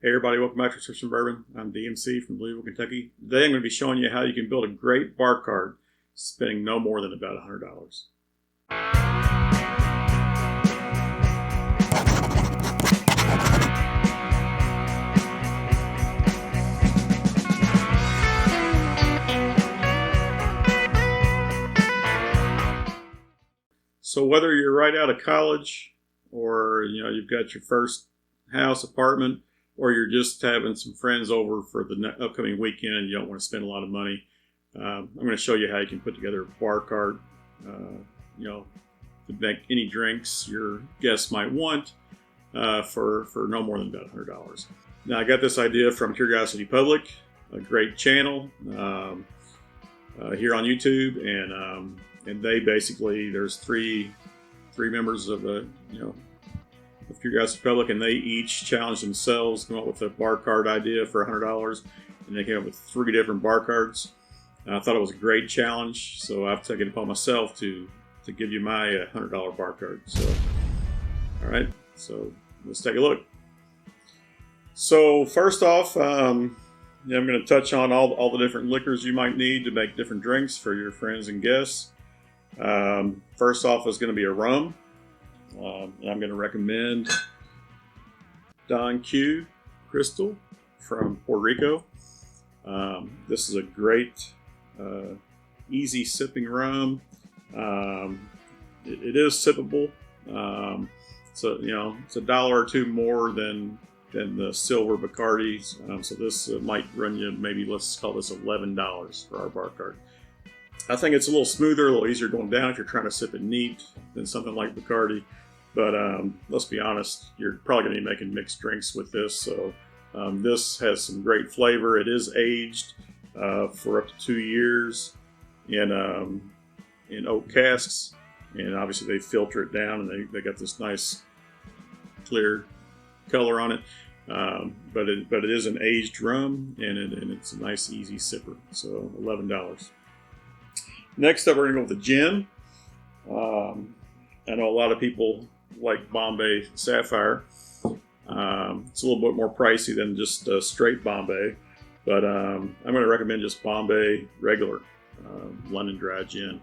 Hey everybody, welcome back to Prescription Bourbon. I'm DMC from Louisville, Kentucky. Today I'm going to be showing you how you can build a great bar card spending no more than about $100. So whether you're right out of college or you've got your first house, apartment, or you're just having some friends over for the upcoming weekend and you don't want to spend a lot of money, I'm going to show you how you can put together a bar card, to make any drinks your guests might want for no more than about $100. Now, I got this idea from Curiosity Public, a great channel here on YouTube, and they basically, there's three members of the of Curiosity Public, and they each challenged themselves, come up with a bar card idea for $100, and they came up with 3 different bar cards. And I thought it was a great challenge, so I've taken it upon myself to give you my $100 bar card. So, all right, so let's take a look. So first off, I'm going to touch on all the different liquors you might need to make different drinks for your friends and guests. First off is going to be a rum. And I'm going to recommend Don Q Crystal from Puerto Rico. This is a great, easy sipping rum. It is sippable. So it's $1 or $2 more than the silver Bacardis. So this might run you maybe, let's call this $11 for our bar card. I think it's a little smoother, a little easier going down if you're trying to sip it neat than something like Bacardi. But let's be honest, you're probably going to be making mixed drinks with this. So this has some great flavor. It is aged for up to 2 years in oak casks. And obviously they filter it down, and they got this nice clear color on it. But it is an aged rum, and it's a nice easy sipper. So $11. Next up, we're going to go with the gin. I know a lot of people like Bombay Sapphire. It's a little bit more pricey than just straight Bombay, but I'm going to recommend just Bombay regular London Dry Gin.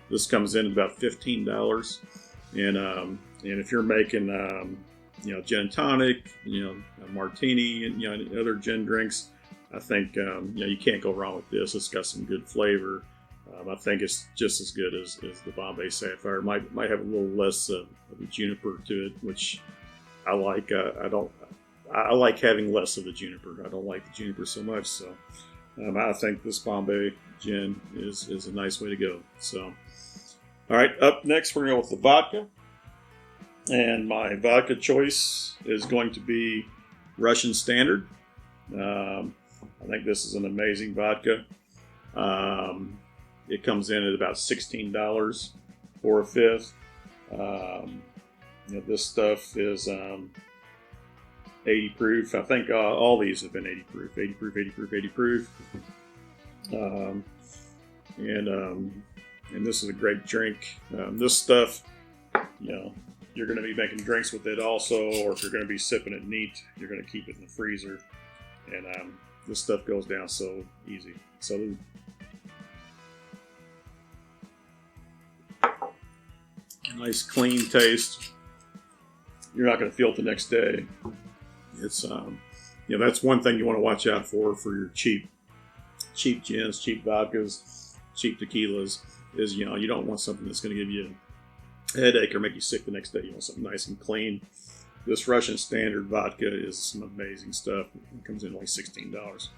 This comes in at about $15, and if you're making gin and tonic, a martini, and other gin drinks, I think you can't go wrong with this. It's got some good flavor. I think it's just as good as the Bombay Sapphire. Might have a little less of the juniper to it, which I like. I like having less of the juniper. I don't like the juniper so much. So I think this Bombay gin is a nice way to go. So, all right, up next we're going to go with the vodka, and my vodka choice is going to be Russian Standard. I think this is an amazing vodka. It comes in at about $16 for a fifth. This stuff is 80 proof. I think all these have been 80 proof, 80 proof, 80 proof, 80 proof. And this is a great drink. This stuff, you're going to be making drinks with it also, or if you're going to be sipping it neat, you're going to keep it in the freezer. And this stuff goes down so easy. So nice clean taste. You're not going to feel it the next day. It's that's one thing you want to watch out for your cheap gins, cheap vodkas, cheap tequilas, is you don't want something that's going to give you a headache or make you sick the next day. You want something nice and clean. This Russian Standard vodka is some amazing stuff. It comes in only $16.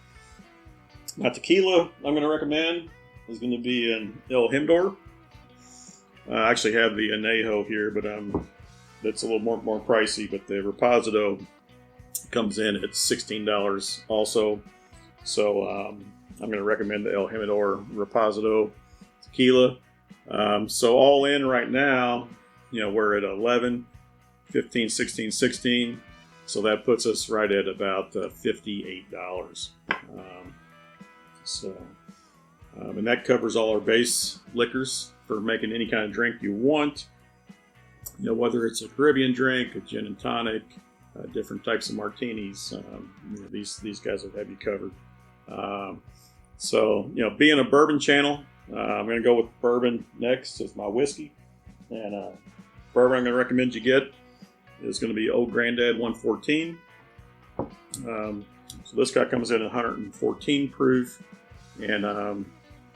My tequila I'm going to recommend is going to be an El Jimador. I actually have the Añejo here, but that's a little more pricey. But the Reposado comes in at $16 also. So I'm going to recommend the El Jimador Reposado tequila. So all in right now, we're at 11, 15, 16, 16. So that puts us right at about $58. And that covers all our base liquors for making any kind of drink you want. Whether it's a Caribbean drink, a gin and tonic, different types of martinis. You know, these guys will have you covered. So, you know, being a bourbon channel, I'm going to go with bourbon next as my whiskey. And bourbon I'm going to recommend you get is going to be Old Grandad 114. So this guy comes in at 114 proof, and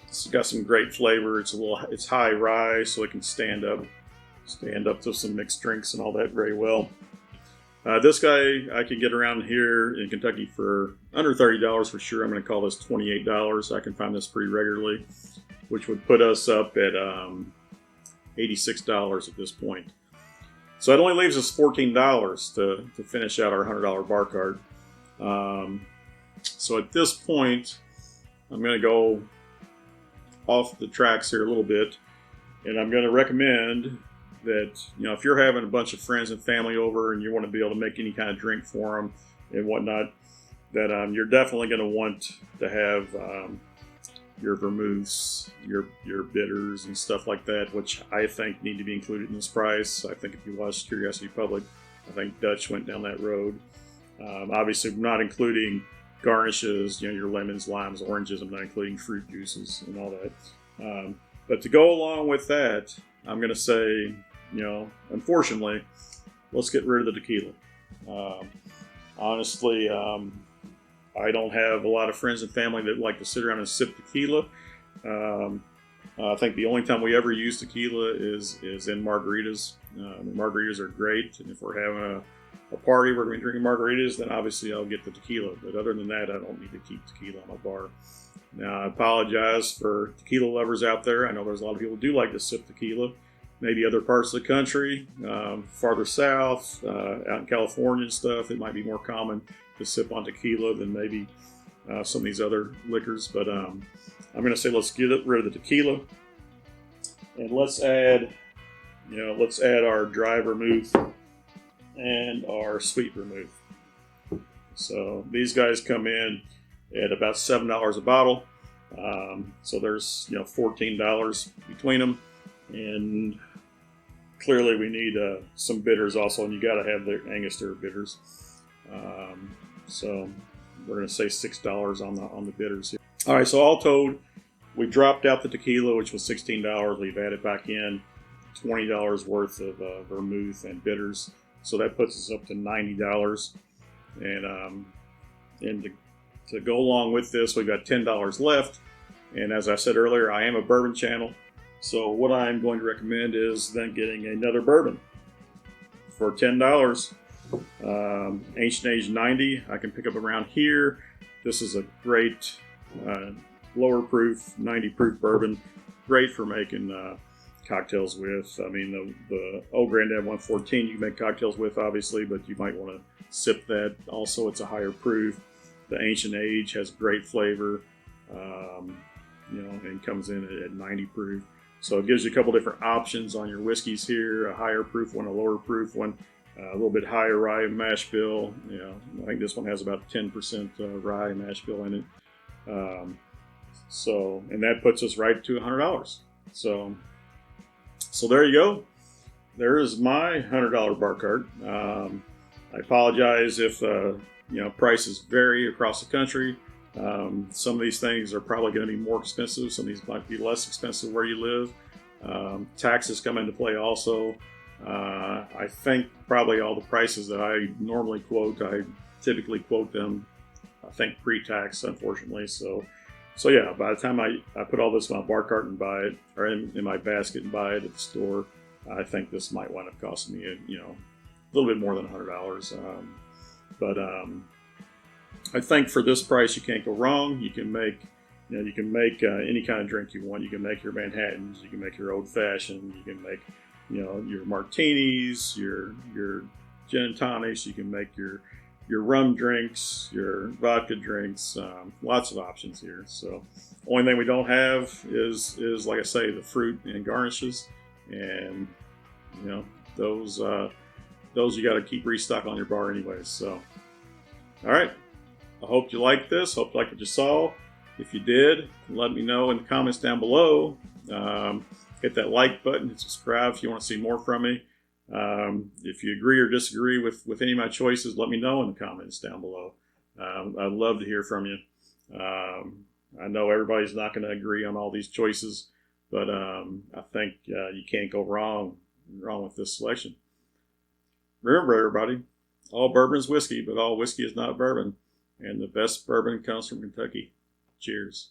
it's got some great flavor. It's high rye, so it can stand up to some mixed drinks and all that very well. This guy I can get around here in Kentucky for under $30 for sure. I'm going to call this $28. I can find this pretty regularly, which would put us up at $86 at this point. So it only leaves us $14 to finish out our $100 bar cart. So at this point, I'm going to go off the tracks here a little bit, and I'm going to recommend that, you know, if you're having a bunch of friends and family over and you want to be able to make any kind of drink for them and whatnot, that you're definitely going to want to have your vermouths, your bitters and stuff like that, which I think need to be included in this price. I think if you watch Curiosity Public, I think Dutch went down that road. Obviously, I'm not including garnishes, you know, your lemons, limes, oranges. I'm not including fruit juices and all that. But to go along with that, I'm going to say, you know, unfortunately, let's get rid of the tequila. Honestly, I don't have a lot of friends and family that like to sit around and sip tequila. I think the only time we ever use tequila is in margaritas. Margaritas are great, and if we're having a party we're going to be drinking margaritas, then obviously I'll get the tequila. But other than that, I don't need to keep tequila on my bar. Now, I apologize for tequila lovers out there. I know there's a lot of people who do like to sip tequila. Maybe other parts of the country, farther south, out in California and stuff, it might be more common to sip on tequila than maybe some of these other liquors. But I'm going to say let's get rid of the tequila, and let's add our dry vermouth and our sweet vermouth. So these guys come in at about $7 a bottle. So there's, you know, $14 between them, and clearly we need some bitters also, and you got to have the Angostura bitters. So we're going to say $6 on the bitters here. All right, so all told, we dropped out the tequila, which was $16. We've added back in $20 worth of vermouth and bitters, so that puts us up to $90. And to go along with this, we've got $10 left. And as I said earlier, I am a bourbon channel, so what I'm going to recommend is then getting another bourbon for $10. Ancient Age 90, I can pick up around here. This is a great lower proof, 90 proof bourbon, great for making cocktails with. I mean, the Old Grandad 114 you can make cocktails with, obviously, but you might want to sip that. Also, it's a higher proof. The Ancient Age has great flavor, you know, and comes in at 90 proof. So it gives you a couple different options on your whiskeys here: a higher proof one, a lower proof one, a little bit higher rye mash bill. You know, I think this one has about 10% rye mash bill in it. So, and that puts us right to $100. So there you go. There is my $100 bar cart. I apologize if you know, prices vary across the country. Some of these things are probably going to be more expensive. Some of these might be less expensive where you live. Taxes come into play also. I think probably all the prices that I normally quote, I typically quote them, I think, pre-tax, unfortunately. So yeah, by the time I put all this in my bar cart and buy it, or in my basket and buy it at the store, I think this might wind up costing me, you know, a little bit more than $100. But I think for this price, you can't go wrong. You can make any kind of drink you want. You can make your Manhattans, you can make your old fashioned, you can make, you know, your martinis, your gin and tonics. You can make your rum drinks, your vodka drinks. Lots of options here. So only thing we don't have is like I say, the fruit and garnishes, and you know, those you got to keep restock on your bar anyways. So all right, I hope you liked this. Hope you liked what you saw. If you did, let me know in the comments down below. Hit that like button and subscribe if you want to see more from me. If you agree or disagree with any of my choices, let me know in the comments down below. I'd love to hear from you. I know everybody's not going to agree on all these choices, but I think you can't go wrong with this selection. Remember, everybody, all bourbon is whiskey, but all whiskey is not bourbon. And the best bourbon comes from Kentucky. Cheers.